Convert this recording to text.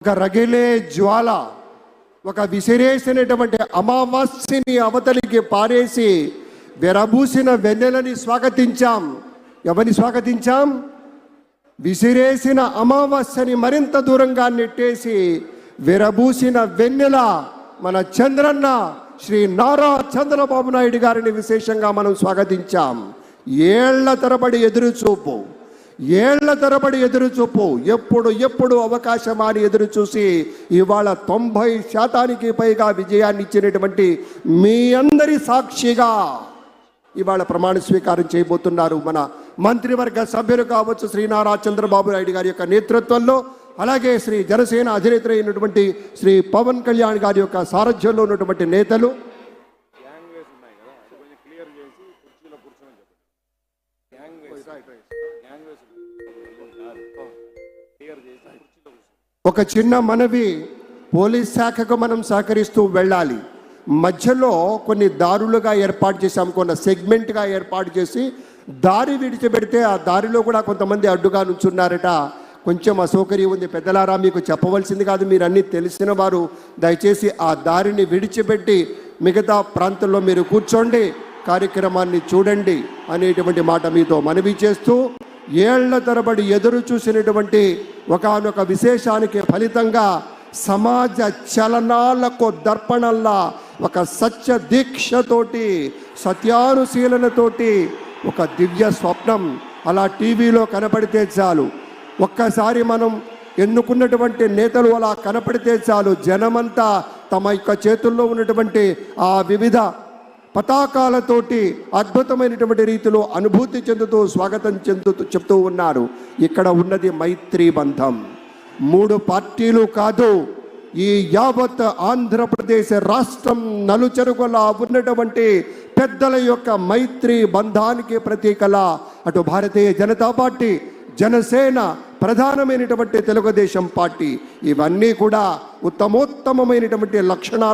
ఒక రగిలే జ్వాల, ఒక విసిరేసినటువంటి అమావాస్యని అవతలికి పారేసి విరబూసిన వెన్నెలని స్వాగతించాం. ఎవరిని స్వాగతించాం? విసిరేసిన అమావాస్యని మరింత దూరంగా నెట్టేసి విరబూసిన వెన్నెల మన చంద్రన్న శ్రీ నారా చంద్రబాబు నాయుడు గారిని విశేషంగా మనం స్వాగతించాం. ఏళ్ల తరబడి ఎదురుచూపు ఎప్పుడు అవకాశమాని ఎదురు చూసి ఇవాళ 90% పైగా విజయాన్ని ఇచ్చినటువంటి మీ అందరి సాక్షిగా ఇవాళ ప్రమాణ స్వీకారం చేయబోతున్నారు మన మంత్రివర్గ సభ్యులు కావచ్చు శ్రీ నారా చంద్రబాబు నాయుడు గారి యొక్క నేతృత్వంలో, అలాగే శ్రీ జనసేన అధినేత అయినటువంటి శ్రీ పవన్ కళ్యాణ్ గారి యొక్క సారథ్యంలో ఉన్నటువంటి నేతలు. ఒక చిన్న మనవి, పోలీస్ శాఖకు మనం సహకరిస్తూ వెళ్ళాలి. మధ్యలో కొన్ని దారులుగా ఏర్పాటు చేశాం, కొన్ని సెగ్మెంట్గా ఏర్పాటు చేసి దారి విడిచిపెడితే ఆ దారిలో కూడా కొంతమంది అడ్డుగా నుంచున్నారట. కొంచెం అసౌకర్యం ఉంది. పెద్దలారా, మీకు చెప్పవలసింది కాదు, మీరు అన్నీ తెలిసిన వారు. దయచేసి ఆ దారిని విడిచిపెట్టి మిగతా ప్రాంతంలో మీరు కూర్చోండి, కార్యక్రమాన్ని చూడండి అనేటువంటి మాట మీతో మనవి చేస్తూ, ఏళ్ల తరబడి ఎదురు చూసినటువంటి ఒకానొక విశేషానికి ఫలితంగా సమాజ చలనాలకు దర్పణంలా ఒక సత్య దీక్షతోటి, సత్యానుశీలనతోటి ఒక దివ్య స్వప్నం అలా టీవీలో కనపడితే చాలు, ఒక్కసారి మనం ఎన్నుకున్నటువంటి నేతలు అలా కనపడితే చాలు, జనమంతా తమ యొక్క చేతుల్లో ఉన్నటువంటి ఆ వివిధ పతాకాలతోటి అద్భుతమైనటువంటి రీతిలో అనుభూతి చెందుతూ స్వాగతం చెప్తూ ఉన్నారు. ఇక్కడ ఉన్నది మైత్రీ బంధం. 3 పార్టీలు కాదు, ఈ యావత్ ఆంధ్రప్రదేశ్ రాష్ట్రం నలుచెరుగులా ఉన్నటువంటి పెద్దల యొక్క మైత్రీ బంధానికి ప్రతీకలా అటు భారతీయ జనతా పార్టీ, జనసేన, ప్రధానమైనటువంటి తెలుగుదేశం పార్టీ, ఇవన్నీ కూడా ఉత్తమోత్తమైనటువంటి లక్షణాలు